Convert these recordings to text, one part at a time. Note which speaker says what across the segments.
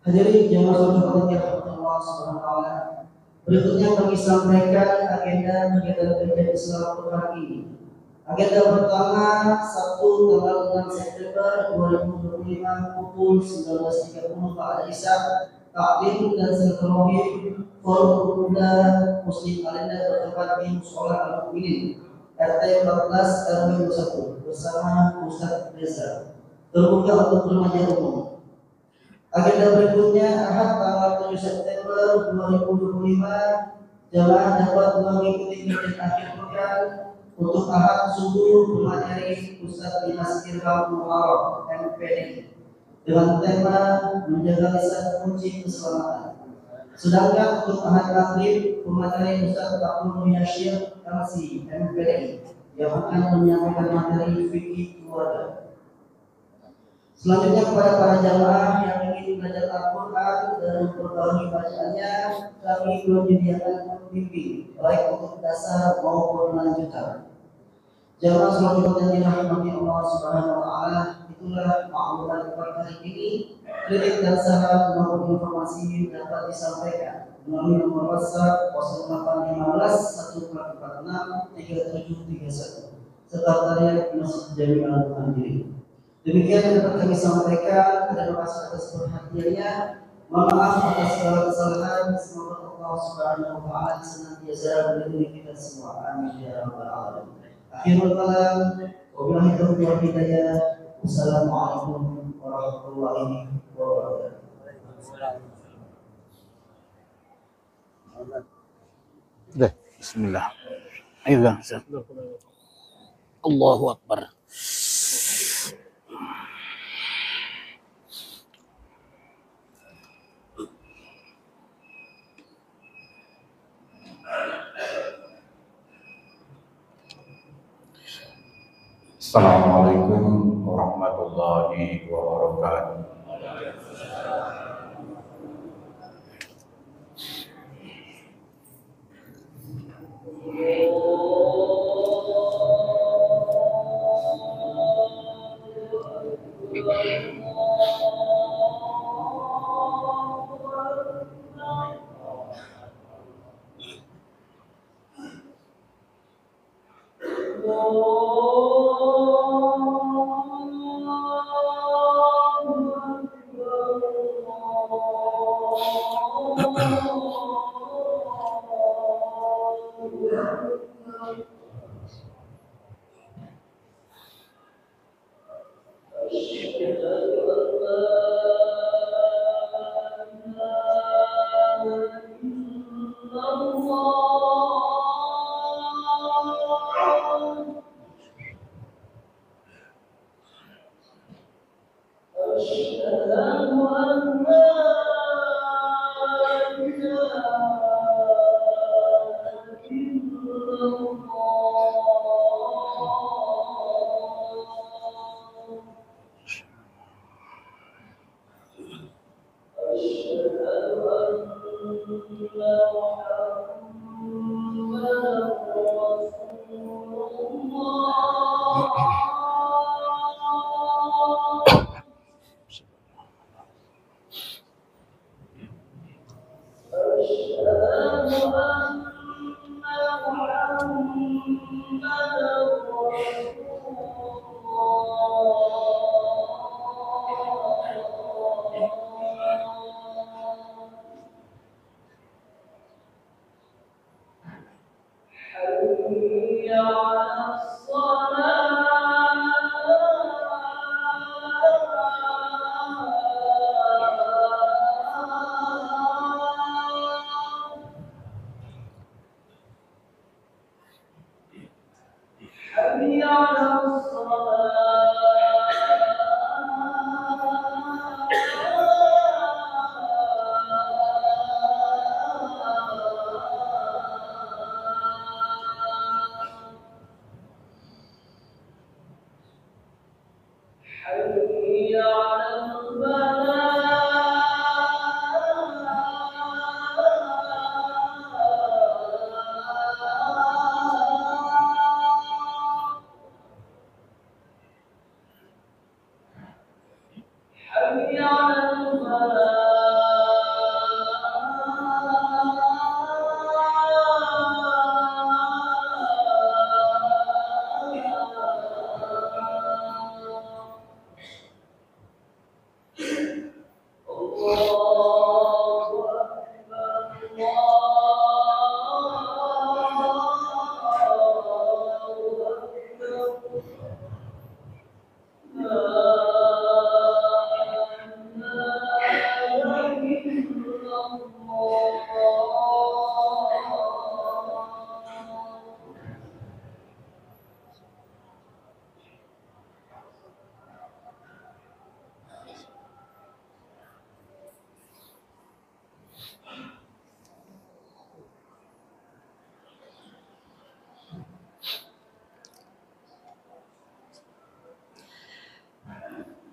Speaker 1: Hadirin jemaah sholat yang Allah Subhanahu wa taala. Berikutnya kami sampaikan agenda kegiatan kerja Islam pekan ini. Agenda pertama Sabtu tanggal 6 September 2025 pukul 19.30 pada Isya, taklim dan silaturahim forum pemuda Muslim Kalender bertempat di Musola Al-Mukminin RT 14 RW 1 bersama Ustaz Reza. Terbuka untuk remaja umum. Agenda berikutnya Ahad tanggal 7 September 2025 jemaah dapat mengikuti kajian akhir pekan untuk Ahad subuh pemateri Ustaz Dinas Irfan Muharram MPD dengan tema menjaga lisan kunci keselamatan. Sedangkan untuk Ahad maghrib pemateri Ustaz Abdul Muyasyir LC MPD yang akan menyampaikan materi fikih keluarga. Selanjutnya kepada para jamaah yang ingin belajar Al-Quran dan memperbarui bacaannya, kami menyediakan bimbing baik untuk dasar maupun lanjutan. Jamaah selanjutnya dirahmati Allah Subhanahu wa taala, itulah maklumat pada hari ini. Kritik dan saran maupun informasi dapat disampaikan melalui nomor WhatsApp 0815 1446 3731 serta tarian Masjid Jami Al-Mandiri. Demikian yang dapat kami sampaikan. Terima kasih atas perhatiannya. Mohon maaf atas segala kesalahan. Semoga Allah Subhanahu wa taala senantiasa melindungi kita semua. Amin ya rabbal alamin. Akhirul kalam, wabillahi taufiq wal hidayah. Wassalamualaikum warahmatullahi wabarakatuh.
Speaker 2: Bismillah. Ayo bang. Allahu Akbar.
Speaker 3: Assalamualaikum warahmatullahi wabarakatuh.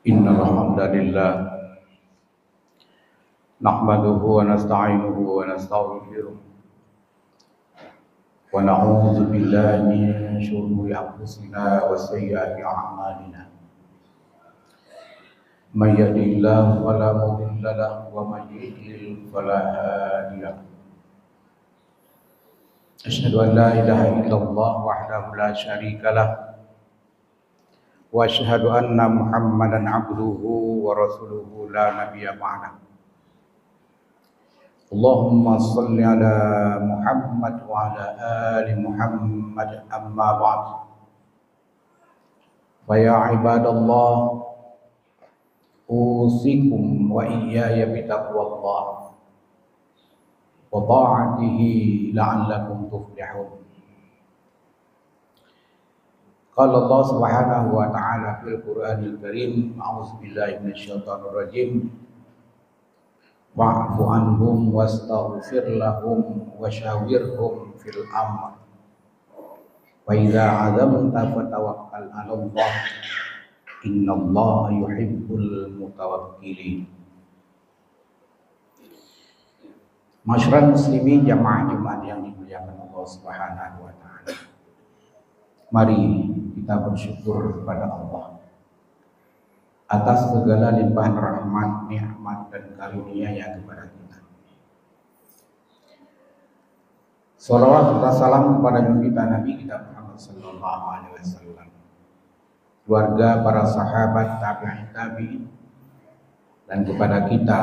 Speaker 3: Innal hamdalillah nahmaduhu wa nasta'inuhu wa nastaghfiruh wa na'udzu billahi min shururi anfusina wa sayyiati a'malina. May yahdihillahu fala mudilla lahu wa may yudlil fala hadiya lahu. Asyhadu an la ilaha illallah wahdahu la syarika lah wa asyhadu anna Muhammadan abduhu wa rasuluhu la nabiyya ba'dah. Allahumma salli ala Muhammad wa ala ali Muhammad amma ba'd. Fa ya ibadallah usikum wa iyaya bitaqwallah wa ta'atihi la'allakum tuflihun. Qala Allah Subhanahu wa ta'ala fil Qur'anil Karim, a'udzu billahi minasyaitonir rajim. Wa'fu anhum wastaghfir lahum wa syawirhum fil amr. Wa idza 'azamta fatawakkal 'ala Allah. Innallaha yuhibbul mutawakkilin. Masyarakat muslimin jamaah Jumat yang dimuliakan Allah Subhanahu wa taala. Mari kita bersyukur kepada Allah atas segala limpahan rahmat, nikmat dan karunia-Nya kepada kita. Salawat serta salam kepada junjungan Nabi kita Muhammad sallallahu alaihi wasallam, keluarga, para sahabat, tabi'in, dan kepada kita.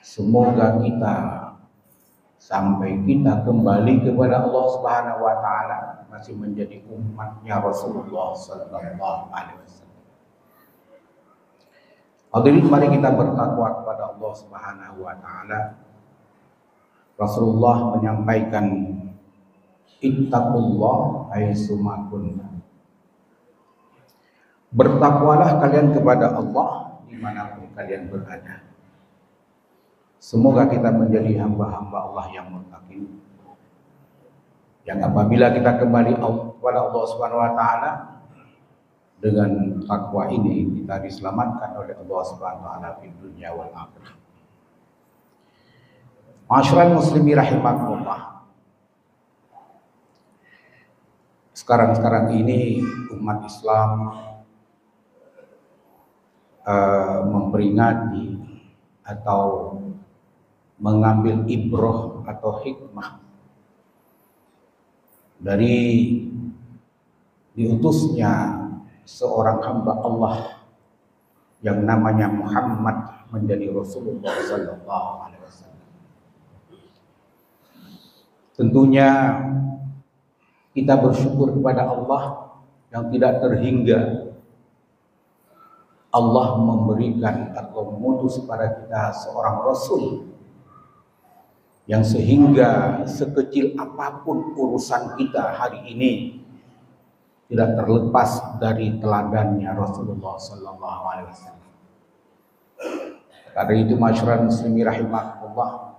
Speaker 3: Semoga kita sampai kita kembali kepada Allah Subhanahu wa taala masih menjadi umatnya Rasulullah sallallahu alaihi wasallam. Hadirin, mari kita bertakwa kepada Allah Subhanahu wa taala. Rasulullah menyampaikan, ittaqullah haitsuma kuntum. Bertakwalah kalian kepada Allah dimanapun kalian berada. Semoga kita menjadi hamba-hamba Allah yang muttaqin, yang apabila kita kembali kepada Allah Subhanahu wa taala dengan takwa ini kita diselamatkan oleh Allah Subhanahu wa taala di dunia wal akhirah. Masyarakat muslimin rahimakumullah. Sekarang ini umat Islam memperingati atau mengambil ibrah atau hikmah dari diutusnya seorang hamba Allah yang namanya Muhammad menjadi Rasulullah sallallahu alaihi wasallam. Tentunya kita bersyukur kepada Allah yang tidak terhingga Allah memberikan atau mengutus kepada kita seorang Rasul yang sehingga sekecil apapun urusan kita hari ini tidak terlepas dari teladannya Rasulullah sallallahu alaihi wasallam. Karena itu masyarakat muslimin rahimakumullah,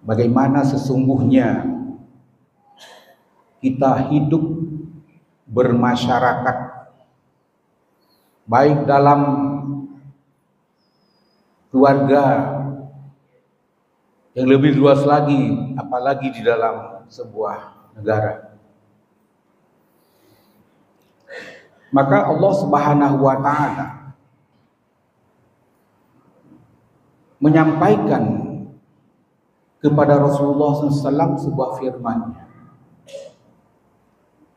Speaker 3: bagaimana sesungguhnya kita hidup bermasyarakat, baik dalam keluarga yang lebih luas lagi, apalagi di dalam sebuah negara. Maka Allah Subhanahu wa taala menyampaikan kepada Rasulullah SAW sebuah firman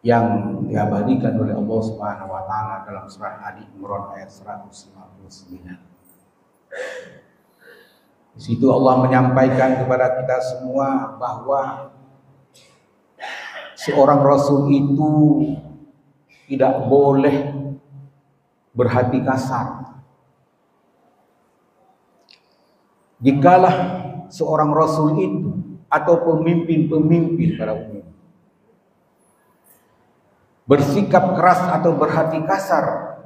Speaker 3: yang diabadikan oleh Allah Subhanahu wa taala dalam surah Ali Imran ayat 159. Di situ Allah menyampaikan kepada kita semua bahwa seorang rasul itu tidak boleh berhati kasar. Jikalah seorang rasul itu atau pemimpin-pemimpin pada umum bersikap keras atau berhati kasar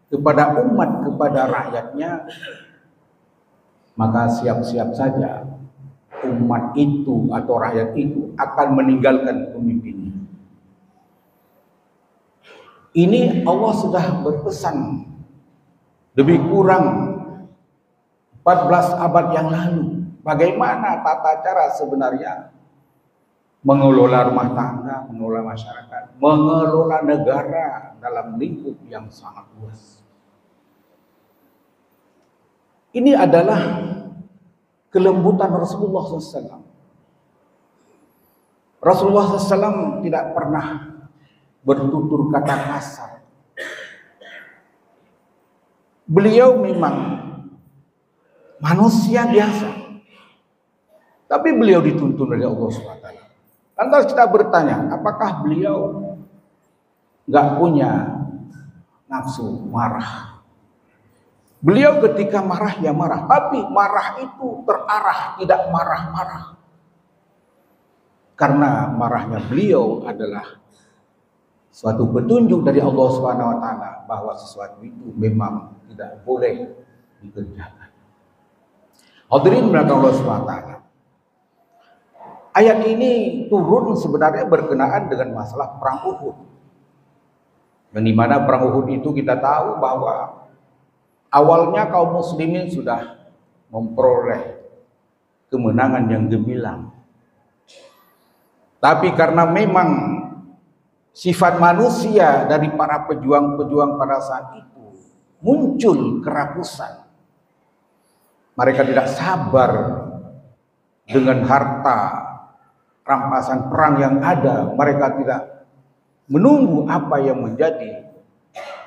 Speaker 3: kepada umat, kepada rakyatnya, maka siap-siap saja umat itu atau rakyat itu akan meninggalkan pemimpinnya. Ini Allah sudah berpesan lebih kurang 14 abad yang lalu. Bagaimana tata cara sebenarnya mengelola rumah tangga, mengelola masyarakat, mengelola negara dalam lingkup yang sangat luas. Ini adalah kelembutan Rasulullah SAW. Rasulullah SAW tidak pernah bertutur kata kasar. Beliau memang manusia biasa, tapi beliau dituntun oleh Allah SWT. Lantas kita bertanya, apakah beliau nggak punya nafsu marah? Beliau ketika marah ya marah, tapi marah itu terarah, tidak marah-marah. Karena marahnya beliau adalah suatu petunjuk dari Allah Subhanahu wa taala bahwa sesuatu itu memang tidak boleh dikerjakan. Hadirin belakang Allah Subhanahu wa taala. Ayat ini turun sebenarnya berkenaan dengan masalah perang Uhud. Dan di mana perang Uhud itu kita tahu bahwa awalnya kaum muslimin sudah memperoleh kemenangan yang gemilang. Tapi karena memang sifat manusia dari para pejuang-pejuang pada saat itu muncul kerakusan. Mereka tidak sabar dengan harta rampasan perang yang ada. Mereka tidak menunggu apa yang menjadi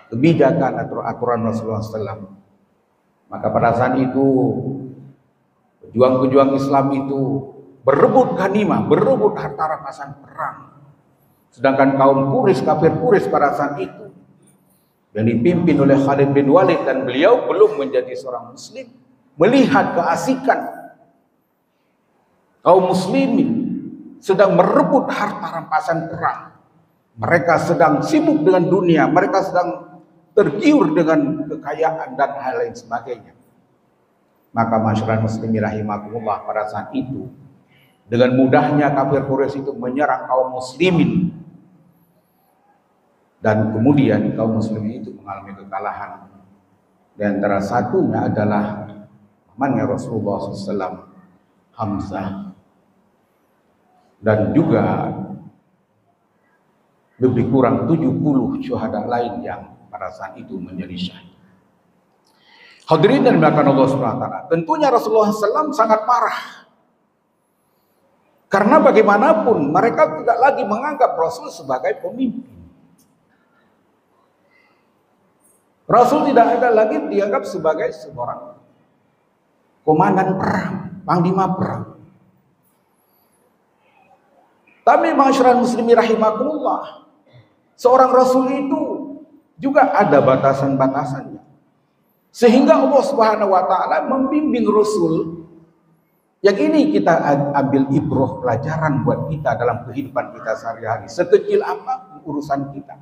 Speaker 3: kebijakan atau aturan Rasulullah SAW. Maka pada saat itu pejuang-pejuang Islam itu berebut ghanimah, berebut harta rampasan perang. Sedangkan kaum Quraisy, kafir Quraisy pada saat itu yang dipimpin oleh Khalid bin Walid, dan beliau belum menjadi seorang muslim, melihat keasikan kaum muslimin sedang merebut harta rampasan perang. Mereka sedang sibuk dengan dunia, mereka sedang tergiur dengan kekayaan dan hal lain sebagainya. Maka masyarakat muslimin rahimakumullah, pada saat itu dengan mudahnya kafir Quraisy itu menyerang kaum muslimin, dan kemudian kaum muslimin itu mengalami kekalahan. Di antara satunya adalah pamannya Rasulullah SAW, Hamzah, dan juga lebih kurang 70 syuhada lain yang pada saat itu menjadi syahid. Hadirin dan belakang Allah SWT, tentunya Rasulullah SAW sangat marah. Karena bagaimanapun mereka tidak lagi menganggap Rasul sebagai pemimpin. Rasul tidak ada lagi dianggap sebagai seorang komandan perang, panglima perang. Tapi masyarakat muslimin rahimakumullah, seorang Rasul itu juga ada batasan-batasannya. Sehingga Allah Subhanahu wa taala membimbing Rasul. Yang ini kita ambil ibrah, pelajaran buat kita dalam kehidupan kita sehari-hari. Sekecil apa urusan kita,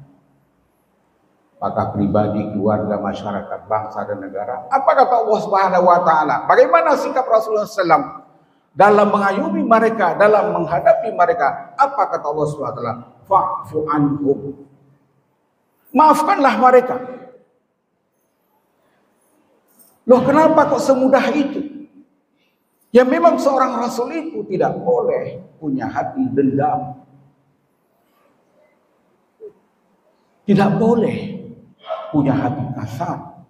Speaker 3: apakah pribadi, keluarga, masyarakat, bangsa dan negara. Apa kata Allah Subhanahu wa taala? Bagaimana sikap Rasulullah SAW dalam mengayomi mereka, dalam menghadapi mereka? Apa kata Allah Subhanahu wa taala? Fa'fu anhum. Maafkanlah mereka. Loh, kenapa kok semudah itu? Ya memang seorang Rasul itu tidak boleh punya hati dendam. Tidak boleh punya hati kasar.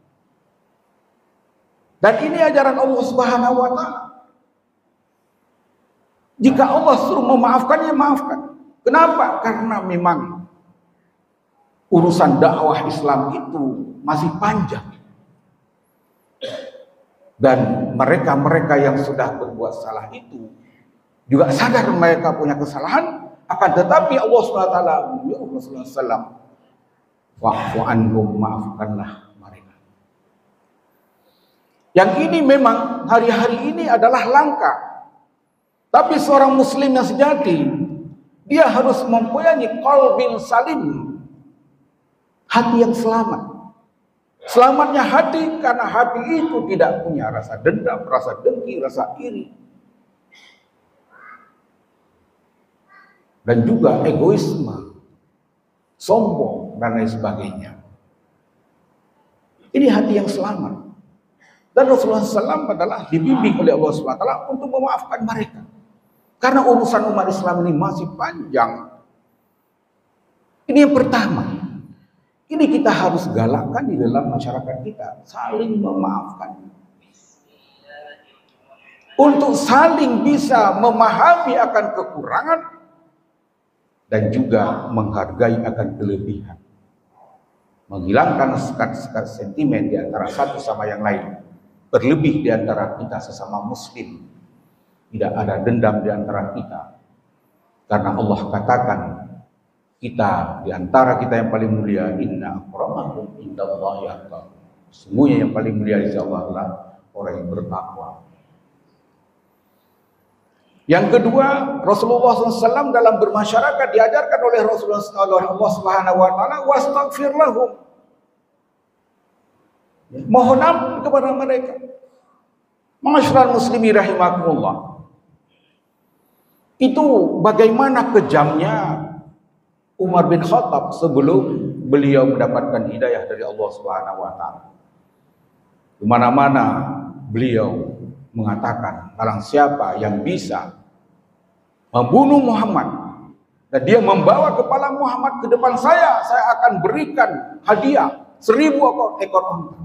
Speaker 3: Dan ini ajaran Allah Subhanahu wa taala. Jika Allah suruh memaafkan, ya maafkan. Kenapa? Karena memang urusan dakwah Islam itu masih panjang. Dan mereka-mereka yang sudah berbuat salah itu juga sadar mereka punya kesalahan, akan tetapi Allah SWT menyuruh Rasulullah SAW, wa'fu anhum, maafkanlah mereka. Yang ini memang hari-hari ini adalah langka. Tapi seorang muslim yang sejati, dia harus mempunyai qalbin salim, hati yang selamat. Selamatnya hati karena hati itu tidak punya rasa dendam, rasa dengki, rasa iri, dan juga egoisme. sombong, dan lain sebagainya. Ini hati yang selamat. Dan Rasulullah SAW adalah dibimbing oleh Allah SWT untuk memaafkan mereka. Karena urusan umat Islam ini masih panjang. Ini yang pertama. Ini kita harus galakkan di dalam masyarakat kita. Saling memaafkan. Untuk saling bisa memahami akan kekurangan dan juga menghargai akan kelebihan. Menghilangkan sekat-sekat sentimen di antara satu sama yang lain. Berlebih di antara kita sesama muslim. Tidak ada dendam di antara kita. Karena Allah katakan, kita di antara kita yang paling mulia, inna akramakum indallahi atqakum. Semuanya yang paling mulia di sisi Allah adalah orang yang bertakwa. Yang kedua, Rasulullah SAW dalam bermasyarakat diajarkan oleh Rasulullah SAW, wastaghfir lahum. Mohon ampun kepada mereka. Ma'asyiral muslimin rahimakumullah. Itu bagaimana kejamnya Umar bin Khattab sebelum beliau mendapatkan hidayah dari Allah Subhanahu wa taala. Di mana-mana beliau mengatakan, barang siapa yang bisa membunuh Muhammad dan dia membawa kepala Muhammad ke depan saya akan berikan hadiah 1000 ekor unta.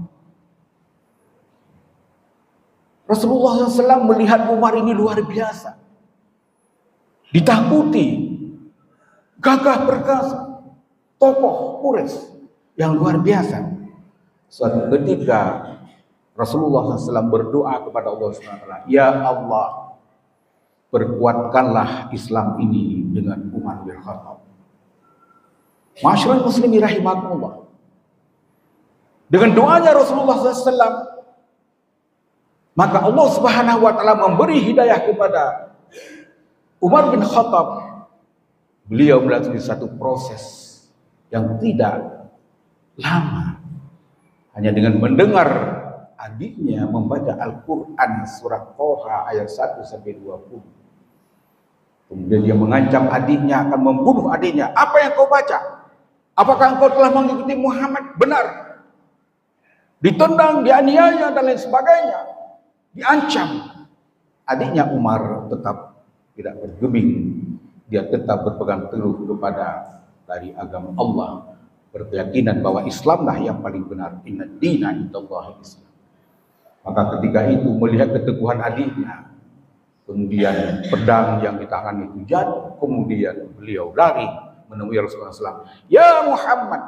Speaker 3: Rasulullah SAW melihat Umar ini luar biasa, ditakuti, gagah perkasa, tokoh Quraisy yang luar biasa. Suatu ketika Rasulullah SAW berdoa kepada Allah SWT, ya Allah, perkuatkanlah Islam ini dengan Umar bin Khattab. Ma'asyiral muslimin rahimakumullah. Dengan doanya Rasulullah SAW, maka Allah Subhanahu wa taala memberi hidayah kepada Umar bin Khattab. Beliau melalui satu proses yang tidak lama. Hanya dengan mendengar adiknya membaca Al-Quran surat Toha ayat 1-20. Kemudian dia mengancam adiknya akan membunuh adiknya. Apa yang kau baca? Apakah engkau telah mengikuti Muhammad? Benar. Ditendang, dianiaya dan lain sebagainya. Diancam. Adiknya Umar tetap tidak bergeming. Dia tetap berpegang teguh kepada dari agama Allah. Berkeyakinan bahwa Islamlah yang paling benar. Inna dina indallahi Islam. Maka ketika itu melihat keteguhan adiknya, kemudian pedang yang di tangan itu jatuh, kemudian beliau lari menemui Rasulullah SAW. Ya Muhammad,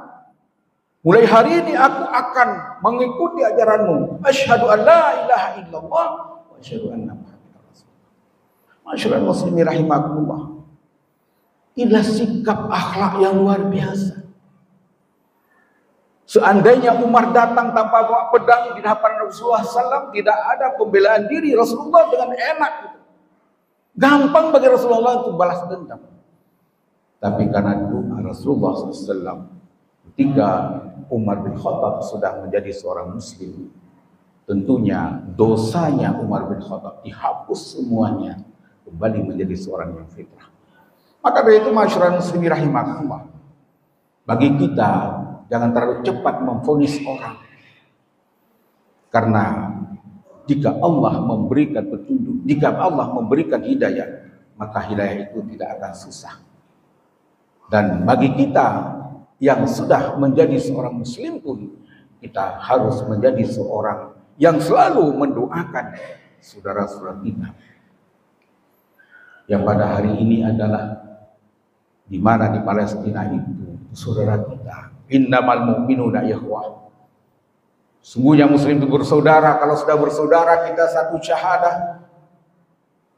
Speaker 3: mulai hari ini aku akan mengikuti ajaranmu. Asyhadu an la ilaha illallah wa asyhadu anna Muhammadar Rasulullah. Ma'asyiral muslimin rahimakumullah. Inilah sikap akhlak yang luar biasa. Seandainya Umar datang tanpa bawa pedang di hadapan Rasulullah SAW, tidak ada pembelaan diri Rasulullah dengan enak. Gampang bagi Rasulullah untuk balas dendam. Tapi karena doa Rasulullah SAW, ketika Umar bin Khattab sudah menjadi seorang muslim, tentunya dosanya Umar bin Khattab dihapus semuanya, kembali menjadi seorang yang fitrah. Maka dari itu ma'asyiral muslimin rahimakumullah, bagi kita jangan terlalu cepat memvonis orang. Karena jika Allah memberikan petunjuk, jika Allah memberikan hidayah, maka hidayah itu tidak akan susah. Dan bagi kita yang sudah menjadi seorang muslim pun, kita harus menjadi seorang yang selalu mendoakan saudara-saudara kita. Yang pada hari ini adalah di mana di Palestina itu saudara kita. Innamal mu'minuna ikhwah. Sungguhnya muslim itu bersaudara. Kalau sudah bersaudara, kita satu syahadah,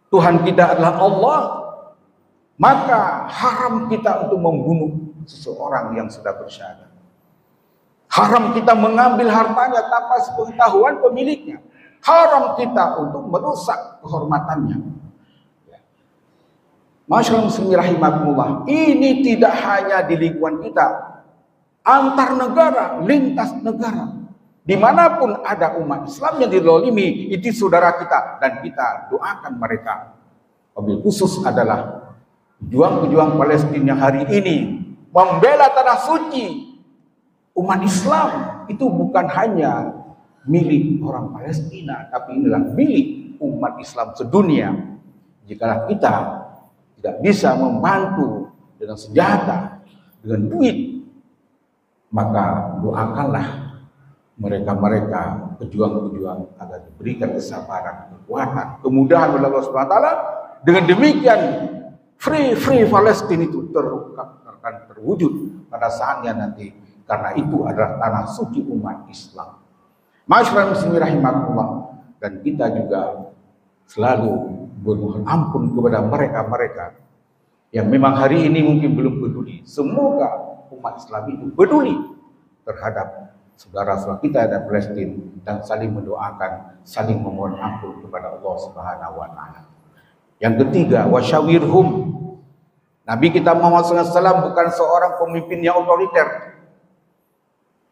Speaker 3: Tuhan kita adalah Allah, maka haram kita untuk membunuh seseorang yang sudah bersyahadat. Haram kita mengambil hartanya tanpa sepengetahuan pemiliknya. Haram kita untuk merusak kehormatannya. Masyaallah muslimin rahimakumullah. Ini tidak hanya di lingkungan kita, antar negara, lintas negara. Dimanapun ada umat Islam yang dizalimi, itu saudara kita, dan kita doakan mereka. Wabil khusus adalah pejuang-pejuang Palestina hari ini membela tanah suci umat Islam itu bukan hanya milik orang Palestina, tapi inilah milik umat Islam sedunia. Jikalau kita tidak bisa membantu dengan senjata, dengan duit, maka doakanlah mereka pejuang-pejuang agar diberikan kesabaran, kekuatan, kemudahan oleh Allah Subhanahu wa taala. Dengan demikian free Palestina itu akan terwujud pada saatnya nanti, karena itu adalah tanah suci umat Islam. Masyaallah muslimin rahimakumullah, dan kita juga selalu bermohon ampun kepada mereka-mereka yang memang hari ini mungkin belum peduli. Semoga umat Islam itu peduli terhadap saudara-saudara kita di Palestina dan saling mendoakan, saling memohon ampun kepada Allah Subhanahu wa taala. Yang ketiga, wasyawirhum. Nabi kita Muhammad SAW bukan seorang pemimpin yang otoriter.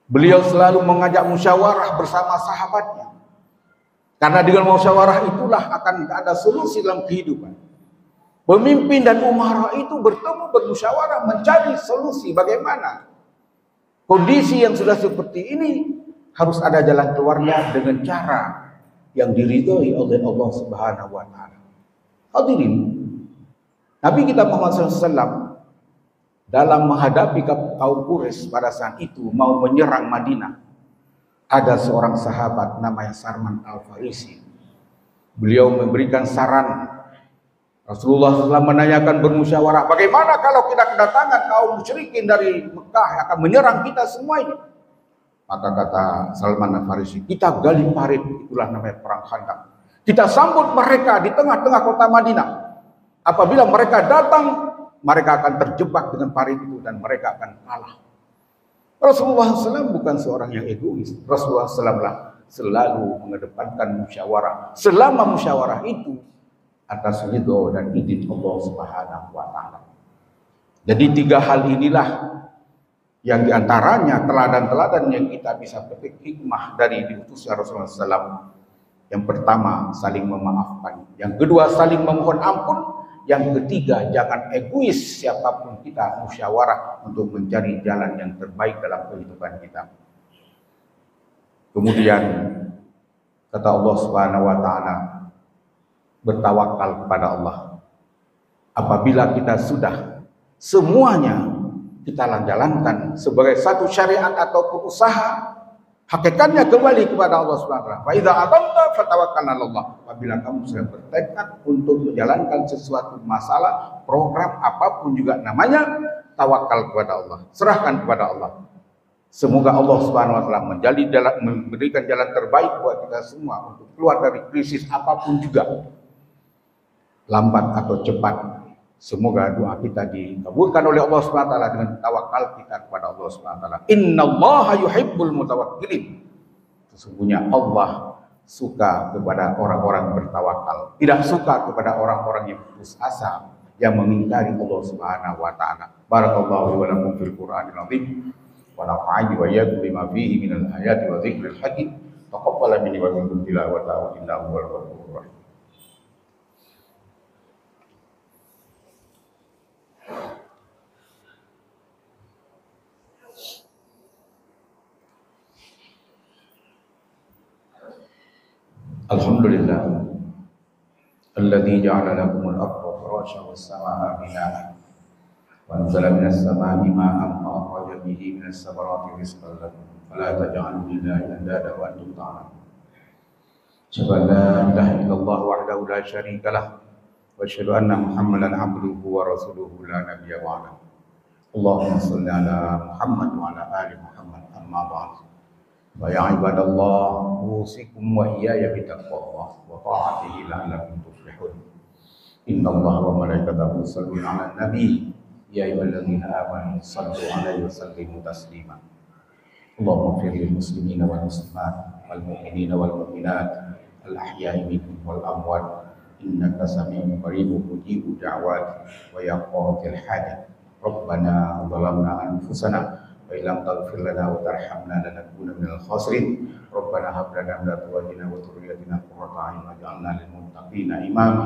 Speaker 3: Beliau selalu mengajak musyawarah bersama sahabatnya. Karena dengan musyawarah itulah akan ada solusi dalam kehidupan. Pemimpin dan umara itu bertemu bermusyawarah mencari solusi bagaimana. Kondisi yang sudah seperti ini harus ada jalan keluarnya dengan cara yang diridhoi oleh Allah Subhanahu wa taala. Hadirin, Nabi kita Muhammad SAW dalam menghadapi kaum Quraisy pada saat itu mau menyerang Madinah, ada seorang sahabat namanya Salman Al-Farisi. Beliau memberikan saran. Rasulullah SAW menanyakan bermusyawarah, bagaimana kalau kita kedatangan kaum musyrikin dari Mekah yang akan menyerang kita semua ini? Maka kata Salman Al-Farisi, kita gali parit, itulah namanya perang Khandaq. Kita sambut mereka di tengah-tengah kota Madinah. Apabila mereka datang, mereka akan terjebak dengan parit itu dan mereka akan kalah. Rasulullah SAW bukan seorang yang egois. Rasulullah SAW selalu mengedepankan musyawarah. Selama musyawarah itu atas ridho dan izin Allah Subhanahu wa taala. Jadi tiga hal inilah yang diantaranya teladan-teladan yang kita bisa petik hikmah dari diutusnya Rasulullah SAW. Yang pertama, saling memaafkan. Yang kedua, saling memohon ampun. Yang ketiga, jangan egois siapapun kita, musyawarah untuk mencari jalan yang terbaik dalam kehidupan kita. Kemudian kata Allah Subhanahu wa taala, bertawakal kepada Allah. Apabila kita sudah semuanya kita jalankan sebagai satu syariat ataupun usaha, hakikatnya kembali kepada Allah Subhanahu wa taala. Fa idza aqamta fatawakkal 'ala Allah. Apabila kamu sudah bertekad untuk menjalankan sesuatu masalah, program apapun juga namanya, tawakal kepada Allah, serahkan kepada Allah. Semoga Allah Subhanahu wa taala memberikan jalan terbaik buat kita semua untuk keluar dari krisis apapun juga. Lambat atau cepat, semoga doa kita dikabulkan oleh Allah Subhanahu wa taala dengan tawakal kita kepada Allah Subhanahu wa taala. Innallaha yuhibbul mutawakkilin. Sesungguhnya Allah suka kepada orang-orang bertawakal, tidak suka kepada orang-orang yang putus asa, yang mengingkari Allah Subhanahu wa taala. Barakallahu wa lakum fil Qur'anil azim wa nafa'ani wa iyyakum bima fihi minal ayati wa dzikril hakim. Taqabbal minni wa minkum tilawatahu innahu huwal ghafurur rahim. Alhamdulillah alladzi ja'ala lakumul arda firasyan was samaa'a binaa'a wa anzala minas samaa'i maa'an fa akhraja bihi minas samarati rizqan lakum fala taj'alu lillahi andada wa antum ta'lamun. Asyhadu an la ilaha illallah wahdahu la syarika lah wa asyhadu anna Muhammadan 'abduhu wa rasuluhu la nabiyya ba'dahu. Allahumma shalli ala Muhammad wa ala ali Muhammad amma ba'du. Wa ya ibadallah, usikum wa iyaya bitaqwallah wa ta'atihi la'allakum tuflihun. Innallaha wa malaikatahu yusholluna 'alan nabi ya ayyuhalladzina amanu shallu 'alaihi wa sallimu taslima. Allahumma ighfir lil muslimina wal muslimat wal mu'minina wal mu'minat al ahya'i minhum wal amwat innaka sami'un qaribun mujibud da'wat wa ya qadhil hajat. Rabbana zalamna anfusana wa illam taghfir lana wa tarhamna lanakunanna minal khasirin. Rabbana hab lana min azwajina wa dhurriyyatina qurrata a'yun waj'alna lil muttaqina imama.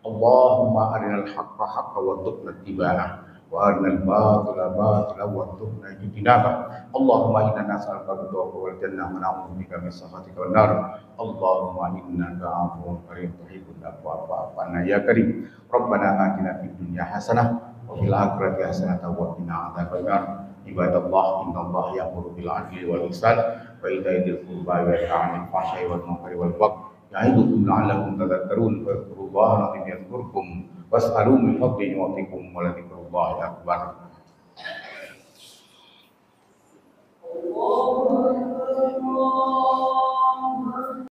Speaker 3: Allahumma arinal haqqa haqqan warzuqna ittiba'ah وأرنا الباطل باطلا وارزقنا اجتنابه. اللهم إنا نسألك رضاك والجنة ونعوذ بك من سخطك والنار. اللهم إنك عفو كريم تحب العفو فاعف عنا يا كريم. ربنا آتنا في الدنيا حسنة وفي الآخرة حسنة وقنا عذاب النار. عباد الله إن الله يأمر بالعدل والإحسان وإيتاء ذي القربى وينهى عن الفحشاء والمنكر والبغي يعظكم لعلكم تذكرون. فاذكروا الله العظيم يذكركم واسألوا من فضله يعطيكم ولذكر الله أكبر.